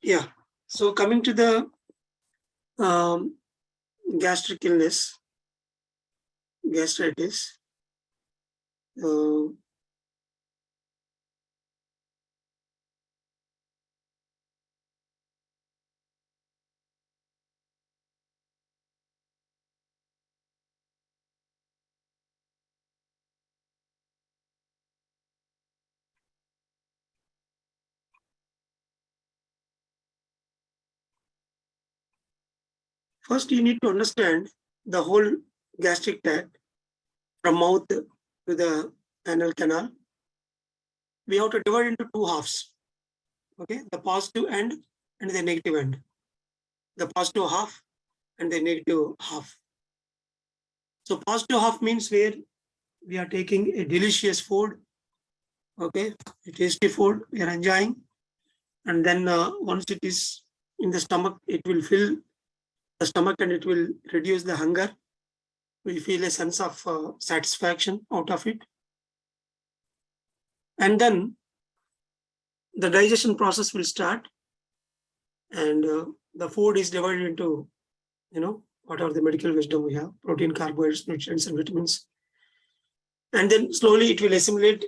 Yeah. So coming to the gastric illness, gastritis. First, you need to understand the whole gastric tract from mouth to the anal canal. We have to divide into two halves. Okay, the positive end and the negative end. The positive half and the negative half. So positive half means where we are taking a delicious food, okay, a tasty food we are enjoying, and then once it is in the stomach, it will fill the stomach and it will reduce the hunger. We feel a sense of satisfaction out of it, and then the digestion process will start, and the food is divided into, whatever the medical wisdom we have: protein, carbohydrates, nutrients, and vitamins. And then slowly it will assimilate.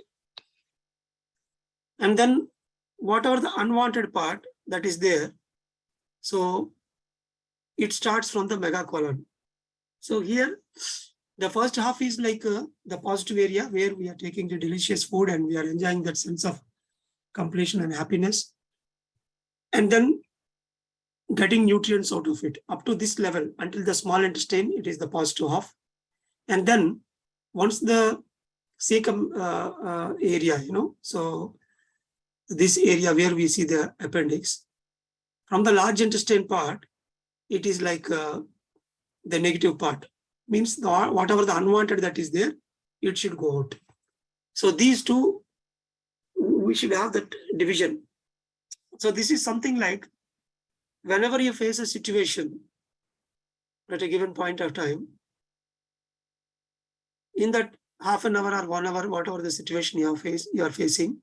And then whatever the unwanted part that is there, so it starts from the megacolon. So here, the first half is like the positive area where we are taking the delicious food and we are enjoying that sense of completion and happiness. And then getting nutrients out of it up to this level until the small intestine, it is the positive half. And then once the cecum area, so this area where we see the appendix, from the large intestine part, it is like the negative part. Means whatever the unwanted that is there, it should go out. So these two, we should have that division. So this is something like whenever you face a situation at a given point of time, in that half an hour or 1 hour, whatever the situation you are facing,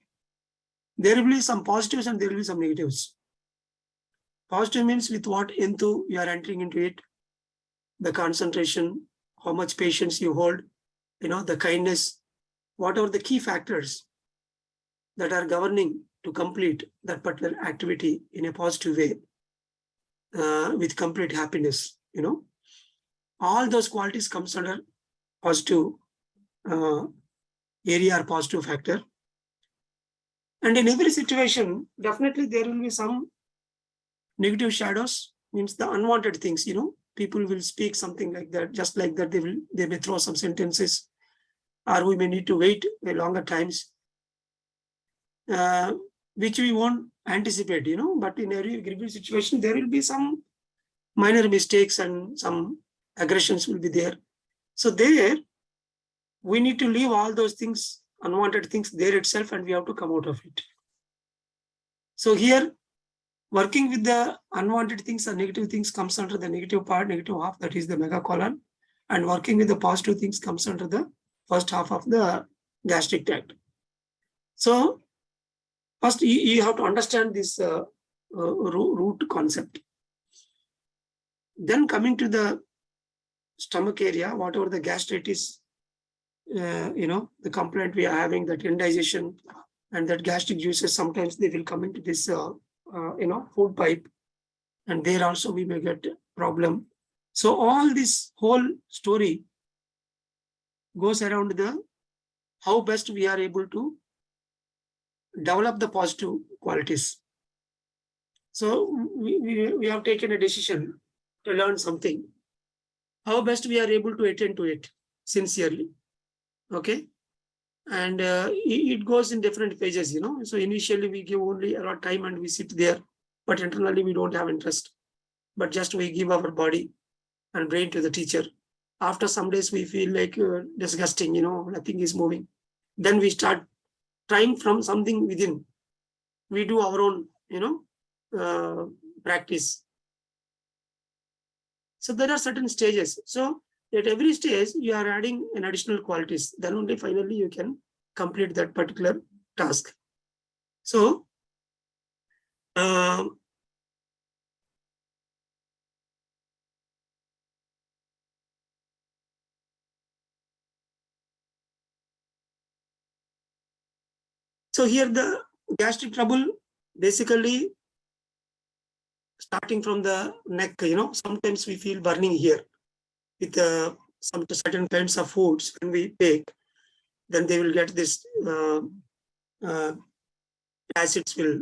there will be some positives and there will be some negatives. Positive means with what enthu you are entering into it, the concentration, how much patience you hold, the kindness, whatever the key factors that are governing to complete that particular activity in a positive way, with complete happiness, all those qualities comes under positive area or positive factor. And in every situation, definitely there will be some negative shadows, means the unwanted things, people will speak something like that, just like that they may throw some sentences, or we may need to wait a longer times, which we won't anticipate, but in every given situation, there will be some minor mistakes and some aggressions will be there. So there, we need to leave all those things, unwanted things there itself, and we have to come out of it. So here, working with the unwanted things or negative things comes under the negative part, negative half, that is the megacolon, and working with the positive things comes under the first half of the gastric tract. So first, you have to understand this root concept. Then coming to the stomach area, whatever the gastritis, the complaint we are having, that indigestion and that gastric juices, sometimes they will come into this, food pipe, and there also we may get problem. So all this whole story goes around the how best we are able to develop the positive qualities. So we have taken a decision to learn something, how best we are able to attend to it sincerely. Okay. And it goes in different phases, So initially we give only a lot of time and we sit there, but internally we don't have interest. But just we give our body and brain to the teacher. After some days we feel like disgusting, nothing is moving. Then we start trying from something within. We do our own, practice. So there are certain stages. So at every stage, you are adding an additional qualities. Then only finally you can complete that particular task. So, so here the gastric trouble, basically starting from the neck, sometimes we feel burning here with some certain kinds of foods when we take, then they will get this acids will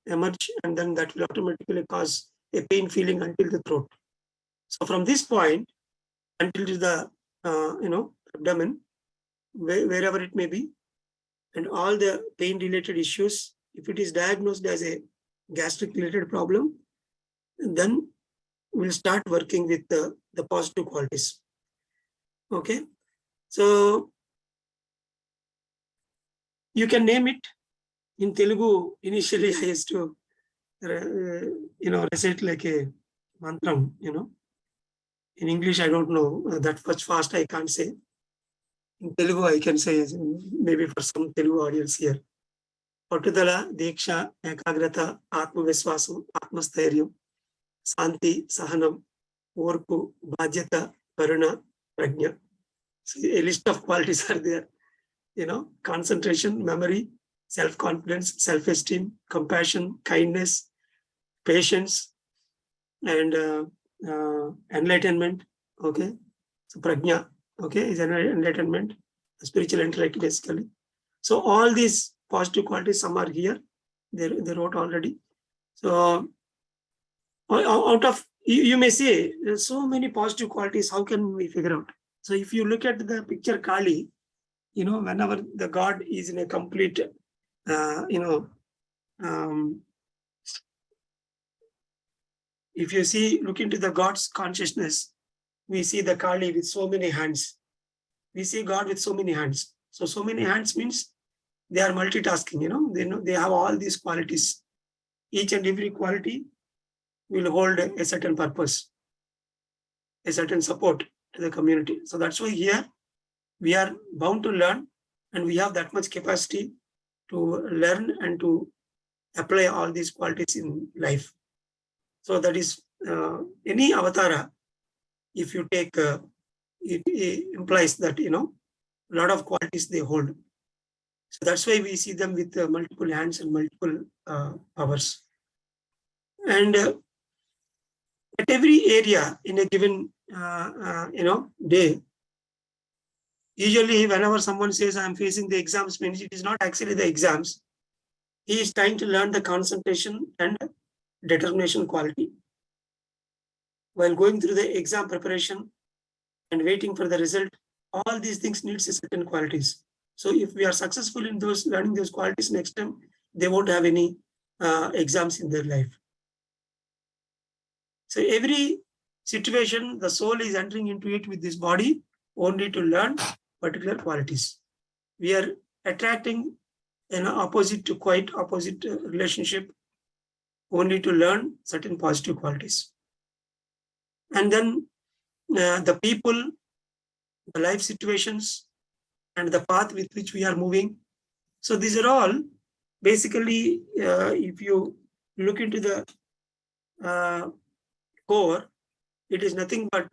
emerge, and then that will automatically cause a pain feeling until the throat. So from this point until to the abdomen, wherever it may be, and all the pain related issues, if it is diagnosed as a gastric related problem, then we'll start working with the positive qualities. Okay, so you can name it. In Telugu, initially I used to, recite like a mantram, In English, I don't know that much fast, I can't say. In Telugu, I can say, maybe for some Telugu audience here. పట్టుదల, దీక్ష, ఏకాగ్రత, ఆత్మవిశ్వాసం, ఆత్మస్థైర్యం, శాంతి, సహనం, ఓర్పు, బాధ్యత, కరుణ, ప్రజ్ఞ. So a list of qualities are there. Concentration, memory, self-confidence, self-esteem, compassion, kindness, patience, and enlightenment. Okay, so prajna, okay, is enlightenment, spiritual intellect, basically. So all these positive qualities, some are here. They wrote already. So out of, you may say, there's so many positive qualities. How can we figure out? So if you look at the picture Kali, whenever the god is in a complete, if you see, look into the god's consciousness, we see the Kali with so many hands. We see God with so many hands. So many hands means they are multitasking, they have all these qualities. Each and every quality will hold a certain purpose, a certain support to the community. So that's why here we are bound to learn, and we have that much capacity to learn and to apply all these qualities in life. So that is any avatara, if you take, it implies that, a lot of qualities they hold. So that's why we see them with multiple hands and multiple powers. And at every area in a given, day, usually whenever someone says I'm facing the exams, means it is not actually the exams. He is trying to learn the concentration and determination quality. While going through the exam preparation and waiting for the result, all these things needs a certain qualities. So if we are successful in those, learning those qualities, next time they won't have any exams in their life. So every situation, the soul is entering into it with this body only to learn particular qualities. We are attracting an opposite to quite opposite relationship only to learn certain positive qualities. And then the people, the life situations, and the path with which we are moving. So these are all basically, if you look into the core, it is nothing but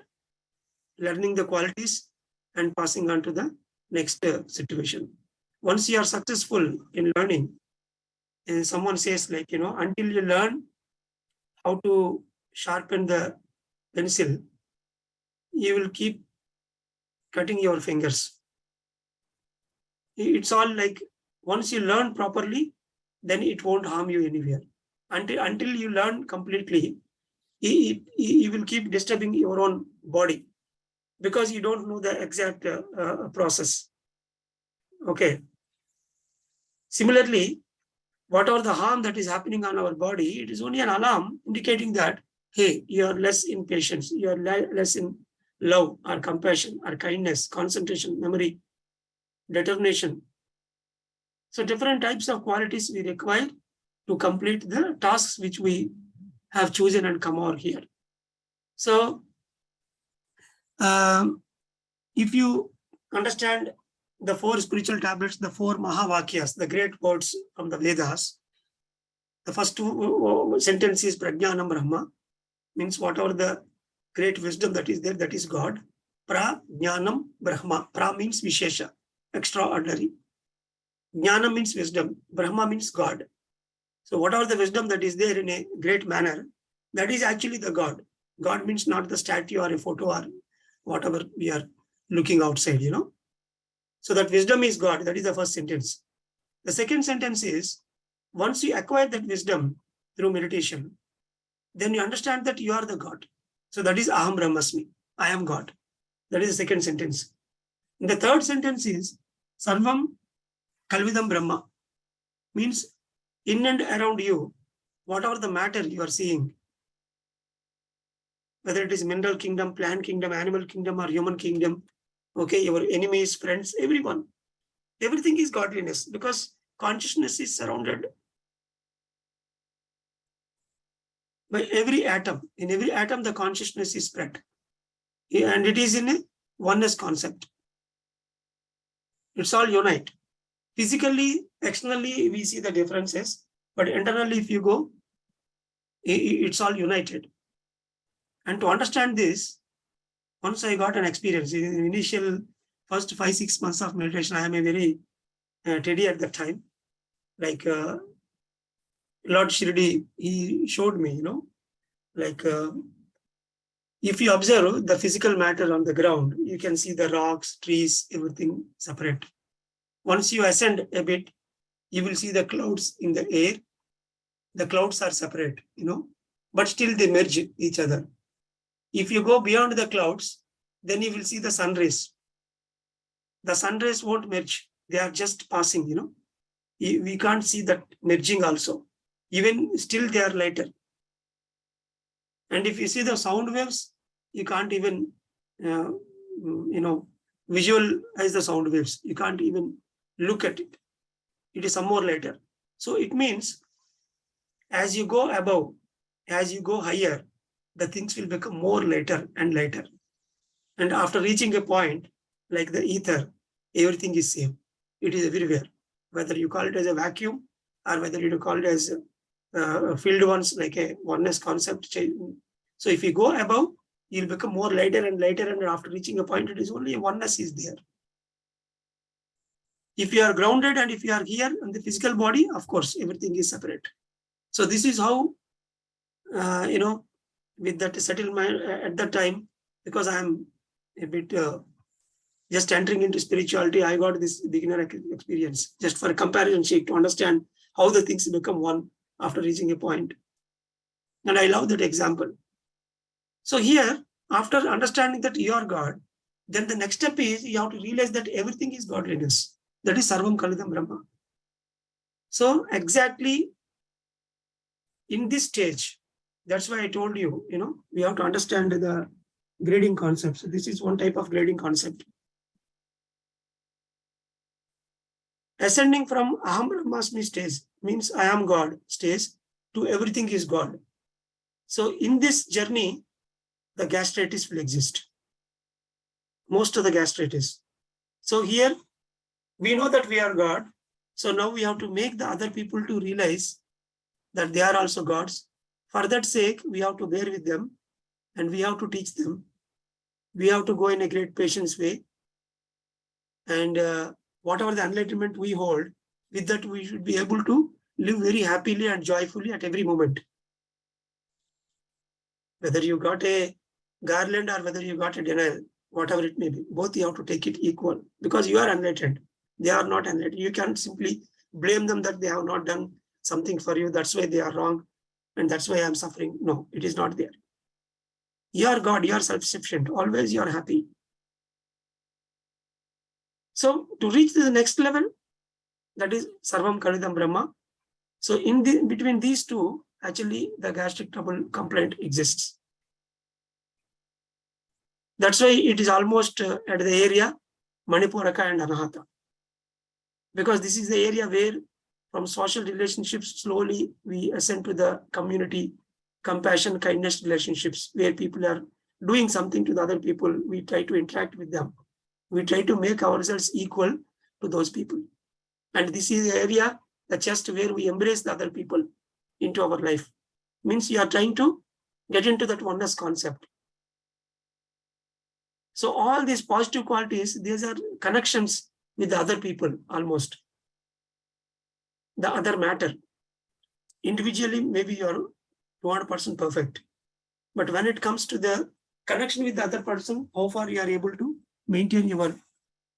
learning the qualities and passing on to the next situation. Once you are successful in learning, and someone says like, until you learn how to sharpen the pencil, you will keep cutting your fingers. It's all like, once you learn properly, then it won't harm you anywhere. Until you learn completely, he will keep disturbing your own body because you don't know the exact process. Okay. Similarly, whatever the harm that is happening on our body, it is only an alarm indicating that, hey, you are less in patience, you are less in love or compassion or kindness, concentration, memory, determination. So different types of qualities we require to complete the tasks which we have chosen and come over here. So if you understand the 4 spiritual tablets, the 4 Mahavakyas, the great words from the Vedas, the first 2 sentence is Prajnanam Brahma, means whatever the great wisdom that is there, that is God. Prajnanam Brahma. Pra means Vishesha, extraordinary. Jnana means wisdom. Brahma means God. So whatever the wisdom that is there in a great manner, that is actually the God. God means not the statue or a photo or whatever we are looking outside, So that wisdom is God. That is the first sentence. The second sentence is, once you acquire that wisdom through meditation, then you understand that you are the God. So that is Aham Brahmasmi. I am God. That is the second sentence. And the third sentence is Sarvam Kalvidam Brahma. Means in and around you, whatever the matter you are seeing, whether it is mineral kingdom, plant kingdom, animal kingdom, or human kingdom, okay, your enemies, friends, everyone, everything is godliness because consciousness is surrounded by every atom. In every atom, the consciousness is spread. And it is in a oneness concept. It's all unite. Physically, externally, we see the differences, but internally, if you go, it's all united. And to understand this, once I got an experience in the initial first 5-6 months of meditation, I am a very teddy at that time. Like Lord Shirdi, he showed me, like if you observe the physical matter on the ground, you can see the rocks, trees, everything separate. Once you ascend a bit, you will see the clouds in the air. The clouds are separate, but still they merge each other. If you go beyond the clouds, then you will see the sun rays. The sun rays won't merge. They are just passing, We can't see that merging also. Even still they are lighter. And if you see the sound waves, you can't even, visualize the sound waves. You can't even look at it. It is some more lighter. So it means as you go above, as you go higher, the things will become more lighter and lighter. And after reaching a point, like the ether, everything is same. It is everywhere. Whether you call it as a vacuum or whether you call it as filled ones, like a oneness concept. So if you go above, you'll become more lighter and lighter, and after reaching a point, it is only a oneness is there. If you are grounded and if you are here in the physical body, of course, everything is separate. So this is how, with that settled mind at that time, because I am a bit just entering into spirituality, I got this beginner experience just for a comparison sake to understand how the things become one after reaching a point. And I love that example. So here, after understanding that you are God, then the next step is you have to realize that everything is godliness. That is Sarvam Kalidam Brahma. So exactly in this stage, that's why I told you, we have to understand the grading concept. So this is one type of grading concept. Ascending from Aham Brahmasmi stage means I am God stage to everything is God. So in this journey, the gastritis will exist. Most of the gastritis. So here, we know that we are God. So now we have to make the other people to realize that they are also gods. For that sake, we have to bear with them and we have to teach them. We have to go in a great patience way. And whatever the enlightenment we hold, with that we should be able to live very happily and joyfully at every moment. Whether you got a garland or whether you got a denial, whatever it may be, both you have to take it equal because you are enlightened. They are not enlightened. You can't simply blame them that they have not done something for you. That's why they are wrong and that's why I'm suffering. No, it is not there. You are God, you are self-sufficient. Always you are happy. So to reach the next level, that is Sarvam Kalidam Brahma. So between these two, actually the gastric trouble complaint exists. That's why it is almost at the area Manipuraka and Anahata. Because this is the area where from social relationships, slowly we ascend to the community, compassion, kindness relationships, where people are doing something to the other people. We try to interact with them. We try to make ourselves equal to those people. And this is the area, the chest, where we embrace the other people into our life. Means you are trying to get into that oneness concept. So all these positive qualities, these are connections with the other people almost. The other matter. Individually, maybe you're 200% perfect. But when it comes to the connection with the other person, how far you are able to maintain your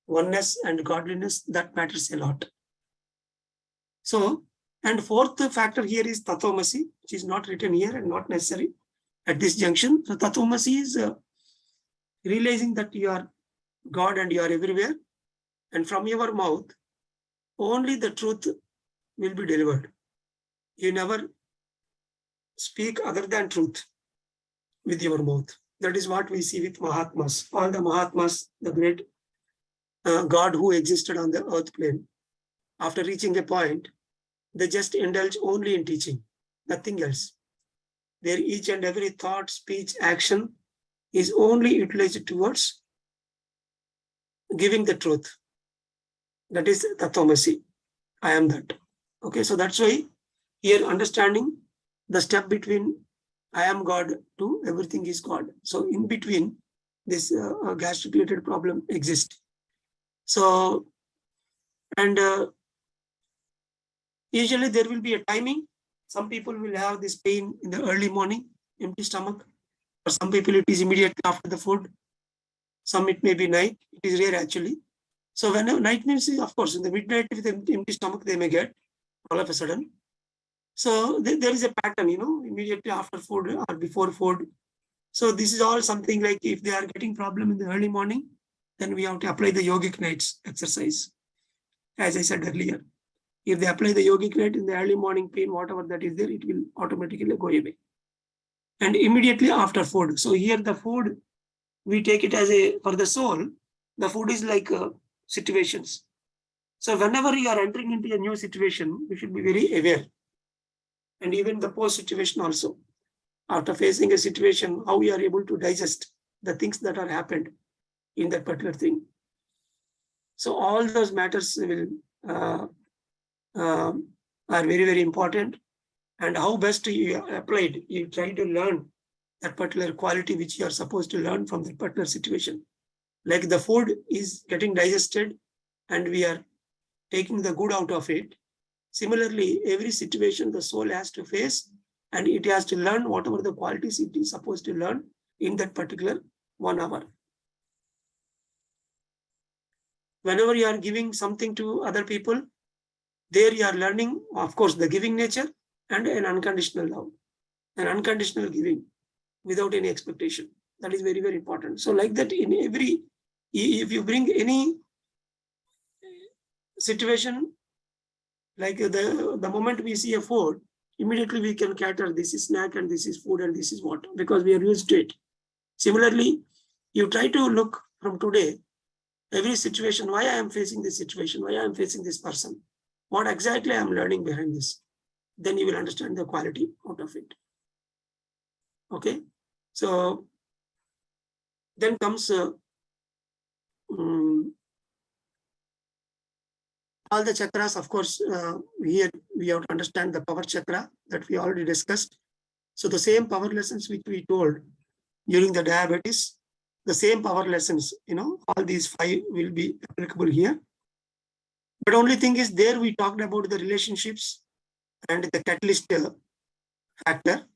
oneness and godliness, that matters a lot. So, and fourth factor here is Tatvamasi, which is not written here and not necessary at this junction. So Tatvamasi is realizing that you are God and you are everywhere. And from your mouth, only the truth will be delivered. You never speak other than truth with your mouth. That is what we see with Mahatmas. All the Mahatmas, the great God who existed on the earth plane, after reaching a point, they just indulge only in teaching, nothing else. Their each and every thought, speech, action is only utilized towards giving the truth. That is Tatvamasi. I am that. Okay, so that's why here understanding the step between I am God to everything is God. So in between, this gastric-related problem exists. So, and usually there will be a timing. Some people will have this pain in the early morning, empty stomach. For some people, it is immediately after the food. Some it may be night. It is rare actually. So when night means, of course, in the midnight with empty stomach, they may get all of a sudden. So there is a pattern, immediately after food or before food. So this is all something like if they are getting problem in the early morning, then we have to apply the yogic nights exercise. As I said earlier, if they apply the yogic night in the early morning pain, whatever that is there, it will automatically go away. And immediately after food. So here the food, we take it as for the soul, the food is like situations. So whenever you are entering into a new situation, you should be very aware. And even the post situation also. After facing a situation, how we are able to digest the things that are happened in that particular thing. So all those matters will are very, very important. And how best you applied, you try to learn that particular quality which you are supposed to learn from that particular situation. Like the food is getting digested and we are taking the good out of it. Similarly, every situation the soul has to face and it has to learn whatever the qualities it is supposed to learn in that particular 1 hour. Whenever you are giving something to other people, there you are learning, of course, the giving nature and an unconditional love, an unconditional giving without any expectation. That is very, very important. So like that in every, if you bring any situation, like the moment we see a food, immediately we can cater this is snack and this is food and this is what, because we are used to it. Similarly, you try to look from today, every situation, why I am facing this situation, why I am facing this person, what exactly I am learning behind this. Then you will understand the quality out of it. Okay. So then comes all the chakras, of course, here we have to understand the power chakra that we already discussed. So the same power lessons which we told during the diabetes, the same power lessons, all these 5 will be applicable here. But only thing is there we talked about the relationships and the catalyst factor.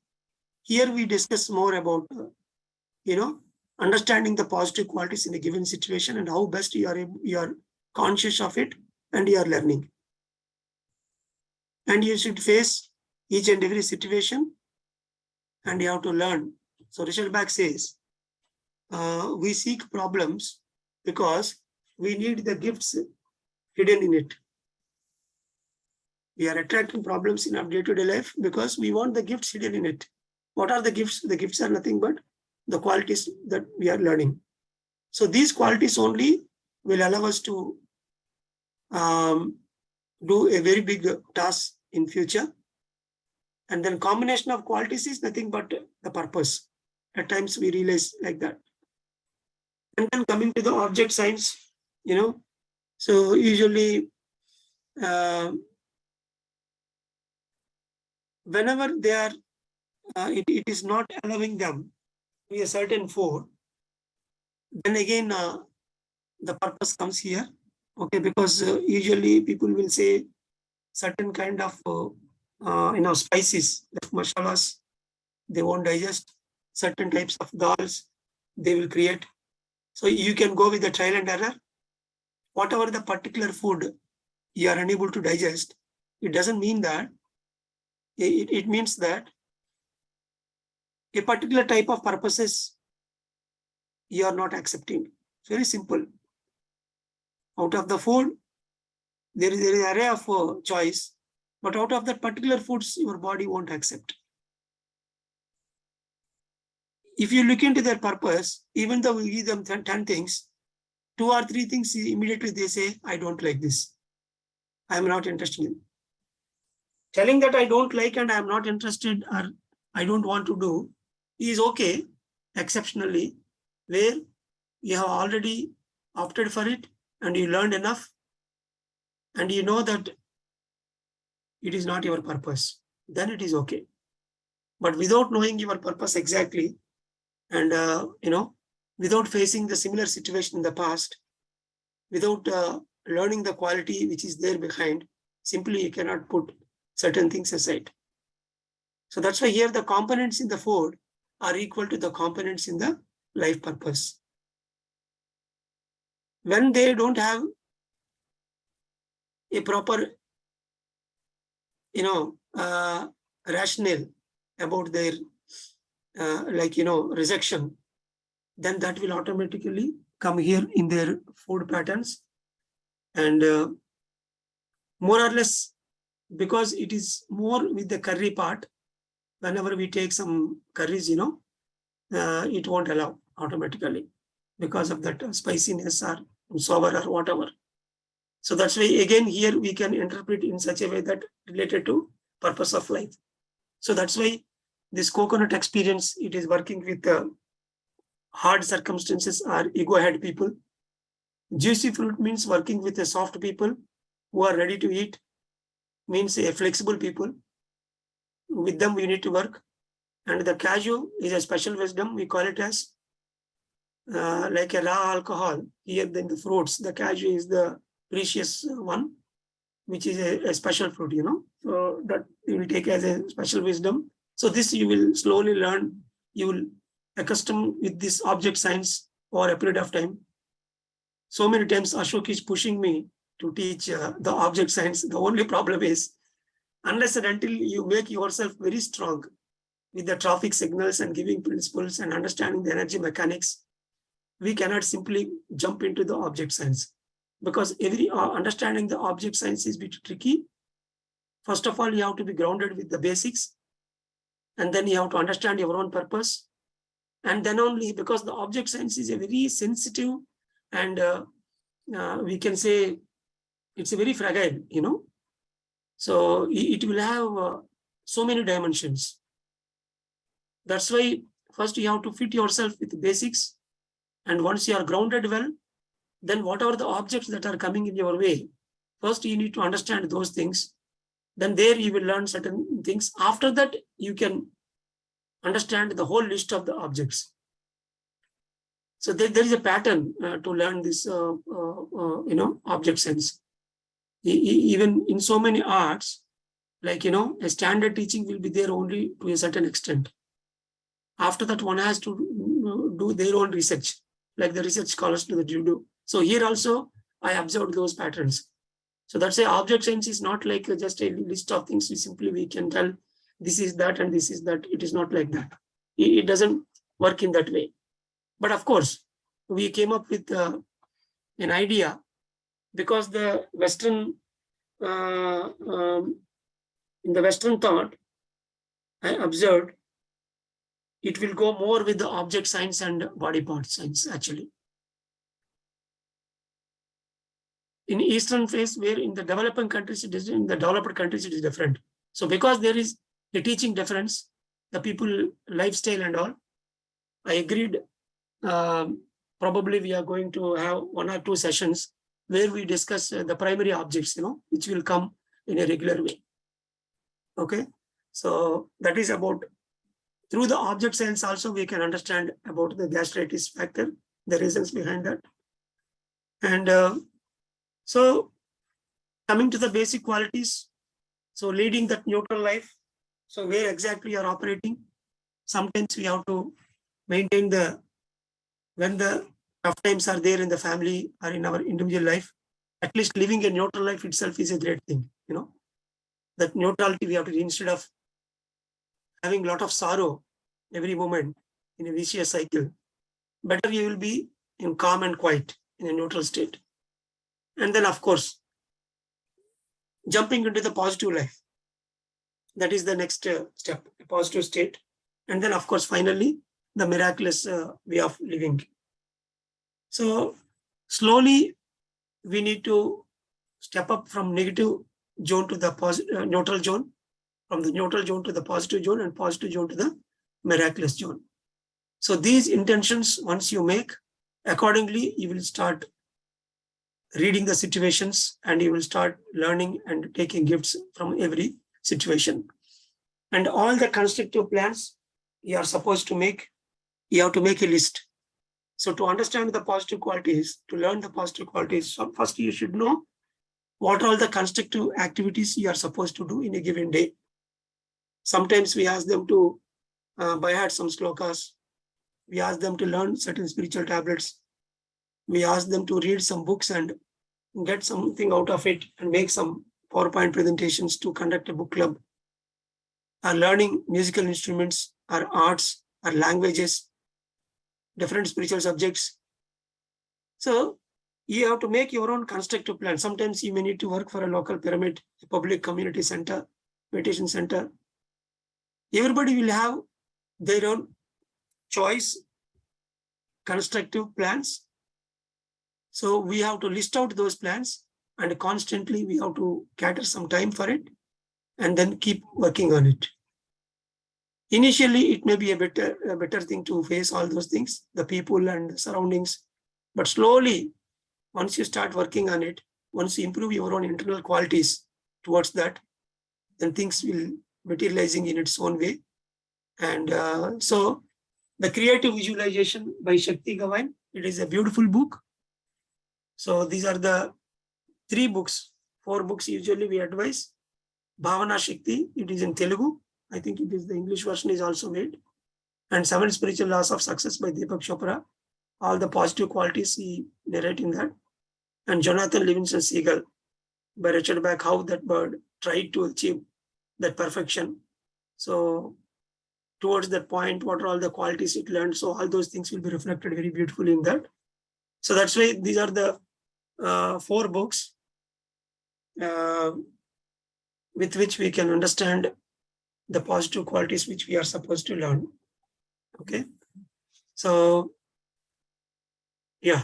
Here we discuss more about, understanding the positive qualities in a given situation and how best you are conscious of it and you are learning. And you should face each and every situation and you have to learn So Richard Bach says, we seek problems because we need the gifts hidden in it. We are attracting problems in our day-to-day life because we want the gifts hidden in it. What are the gifts? The gifts are nothing but the qualities that we are learning. So these qualities only will allow us to do a very big task in future. And then combination of qualities is nothing but the purpose. At times we realize like that. And then coming to the object science, so usually whenever they are, it is not allowing them to a certain food, then again the purpose comes here. Okay, because usually people will say certain kind of spices, like masalas, they won't digest. Certain types of dals they will create. So you can go with the trial and error. Whatever the particular food you are unable to digest, it doesn't mean that. It means that a particular type of purposes you are not accepting. It's very simple. Out of the food, there is an array of choice, but out of that particular foods, your body won't accept. If you look into their purpose, even though we give them 10 things, 2 or 3 things, immediately they say, I don't like this. I am not interested in. Telling that I don't like and I am not interested or I don't want to do is okay, exceptionally, where you have already opted for it and you learned enough and you know that it is not your purpose, then it is okay. But without knowing your purpose exactly and, without facing the similar situation in the past, without learning the quality which is there behind, simply you cannot put certain things aside. So that's why here the components in the food are equal to the components in the life purpose. When they don't have a proper, rationale about their, rejection, then that will automatically come here in their food patterns. And more or less, because it is more with the curry part, whenever we take some curries, it won't allow automatically because of that spiciness or sour or whatever. So that's why again here we can interpret in such a way that related to purpose of life. So that's why this coconut experience, it is working with hard circumstances or ego head people. Juicy fruit means working with a soft people who are ready to eat, means a flexible people. With them we need to work. And the cashew is a special wisdom. We call it as like a raw alcohol. Here in the fruits, the cashew is the precious one, which is a special fruit, So that you will take as a special wisdom. So this you will slowly learn. You will accustom with this object science over a period of time. So many times Ashok is pushing me to teach the object science. The only problem is, unless and until you make yourself very strong with the traffic signals and giving principles and understanding the energy mechanics, we cannot simply jump into the object science, because every understanding the object science is a bit tricky. First of all, you have to be grounded with the basics, and then you have to understand your own purpose. And then only, because the object science is a very sensitive and we can say it's a very fragile, So it will have so many dimensions. That's why first you have to fit yourself with the basics. And once you are grounded well, then whatever the objects that are coming in your way, first you need to understand those things. Then there you will learn certain things. After that, you can understand the whole list of the objects. So there is a pattern to learn this, object sense. Even in so many arts, like, a standard teaching will be there only to a certain extent. After that, one has to do their own research, like the research scholars do the judo. So here also, I observed those patterns. So that's why object science is not like just a list of things. We can tell this is that and this is that. It is not like that. It doesn't work in that way. But of course, we came up with an idea because the Western, in the Western thought, I observed it will go more with the object science and body part science actually. In Eastern phase, where in the developing countries, it is in the developed countries, it is different. So because there is a teaching difference, the people lifestyle and all, I agreed. Probably we are going to have 1 or 2 sessions where we discuss the primary objects, which will come in a regular way. Okay, so that is about through the object science also we can understand about the gastritis factor, the reasons behind that. And so coming to the basic qualities, so leading that neutral life, so where exactly you are operating, sometimes we have to maintain when the tough times are there in the family or in our individual life, at least living a neutral life itself is a great thing, that neutrality we have to, instead of having a lot of sorrow every moment in a vicious cycle, better you will be in calm and quiet in a neutral state. And then of course, jumping into the positive life. That is the next step, a positive state. And then of course, finally, the miraculous way of living. So slowly we need to step up from negative zone to the neutral zone, from the neutral zone to the positive zone, and positive zone to the miraculous zone. So these intentions, once you make, accordingly, you will start reading the situations and you will start learning and taking gifts from every situation. And all the constructive plans you are supposed to make, you have to make a list. So to understand the positive qualities, to learn the positive qualities, so first you should know what are all the constructive activities you are supposed to do in a given day. Sometimes we ask them to by heart some slokas. We ask them to learn certain spiritual tablets. We ask them to read some books and get something out of it and make some PowerPoint presentations to conduct a book club. Or learning musical instruments, or arts, or languages, different spiritual subjects. So you have to make your own constructive plan. Sometimes you may need to work for a local pyramid, a public community center, meditation center. Everybody will have their own choice, constructive plans. So we have to list out those plans and constantly we have to cater some time for it and then keep working on it. Initially, it may be a better thing to face all those things, the people and the surroundings. But slowly, once you start working on it, once you improve your own internal qualities towards that, then things will materializing in its own way. And so the Creative Visualization by Shakti Gawain, it is a beautiful book. So these are the 3 books, 4 books usually we advise. Bhavana Shakti, it is in Telugu. I think it is the English version is also made. And 7 Spiritual Laws of Success by Deepak Chopra. All the positive qualities he narrate in that. And Jonathan Livingston Seagull by Richard Bach, how that bird tried to achieve that perfection. So towards that point, what are all the qualities it learned? So all those things will be reflected very beautifully in that. So that's why these are the 4 books with which we can understand the positive qualities which we are supposed to learn. Okay. So, yeah.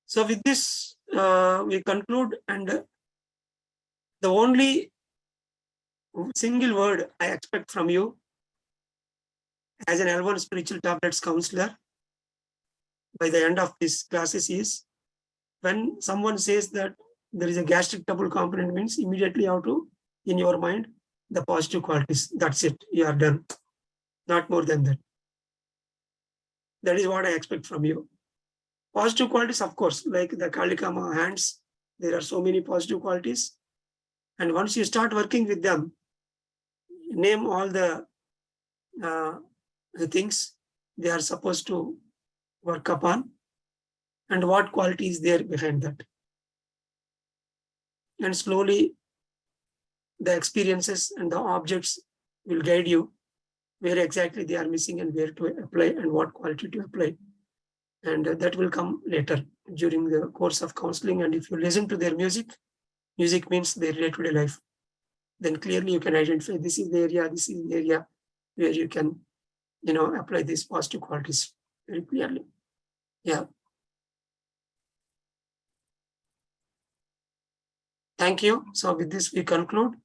So with this, we conclude, and the only single word I expect from you as an L1 spiritual tablets counselor by the end of this classes is, when someone says that there is a gastric trouble component, means immediately you have to, in your mind, the positive qualities. That's it. You are done. Not more than that. That is what I expect from you. Positive qualities, of course, like the Kalikama hands, there are so many positive qualities. And once you start working with them, name all the things they are supposed to work upon and what quality is there behind that. And slowly the experiences and the objects will guide you where exactly they are missing and where to apply and what quality to apply. And that will come later during the course of counseling. And if you listen to their music means their day-to-day life, then clearly you can identify this is the area where you can, apply these positive qualities very clearly. Yeah. Thank you. So with this, we conclude.